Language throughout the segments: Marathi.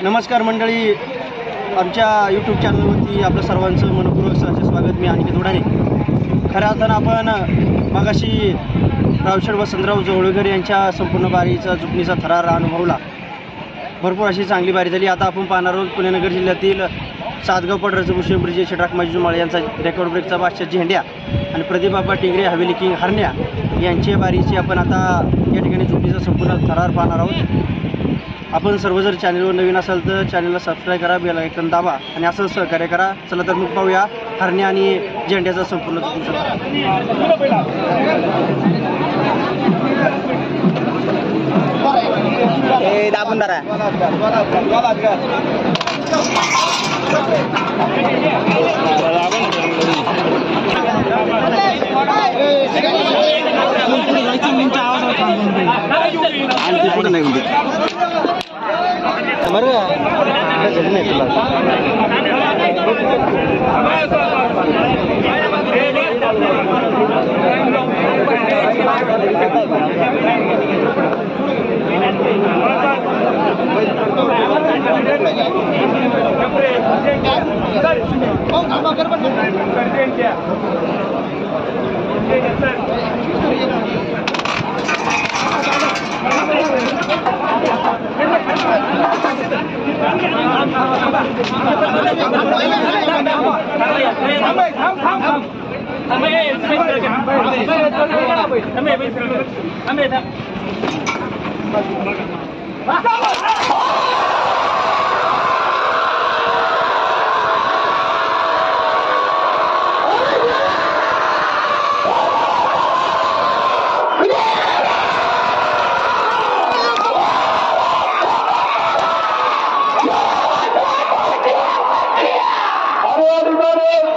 नमस्कार मंडळी, आमच्या यूट्यूब चॅनलवरती आपलं सर्वांचं मनपूर्वक सहर्ष स्वागत. मी अनिकेत उडाणे. खऱ्या अर्थानं आपण मगाशी रावशेठ वसंतराव जवळकर यांच्या संपूर्ण बारीचा जुपणीचा थरार अनुभवला. भरपूर अशी चांगली बारी झाली. आता आपण पाहणार आहोत पुणे-नगर जिल्ह्यातील सातगाव पडरचं भूषण ब्रिजे शेटाक माजीजुमाळ यांचा रेकॉर्ड ब्रेकचा बादशाह झेंड्या आणि प्रदीप टिंगरे हवेली किंग हरण्या यांच्या बारीची आपण आता या ठिकाणी जुपणीचा संपूर्ण थरार पाहणार आहोत. आपण सर्व जर चॅनलवर नवीन असाल तर चॅनलला सबस्क्राईब करा, बेल आयकॉन दाबा आणि असं सहकार्य करा. चला तर मग पाहूया हरण्या आणि झेंड्याचा संपूर्ण दाबून धरा. पुढे नाही म्हणजे बरं नाही तुला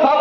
Hadi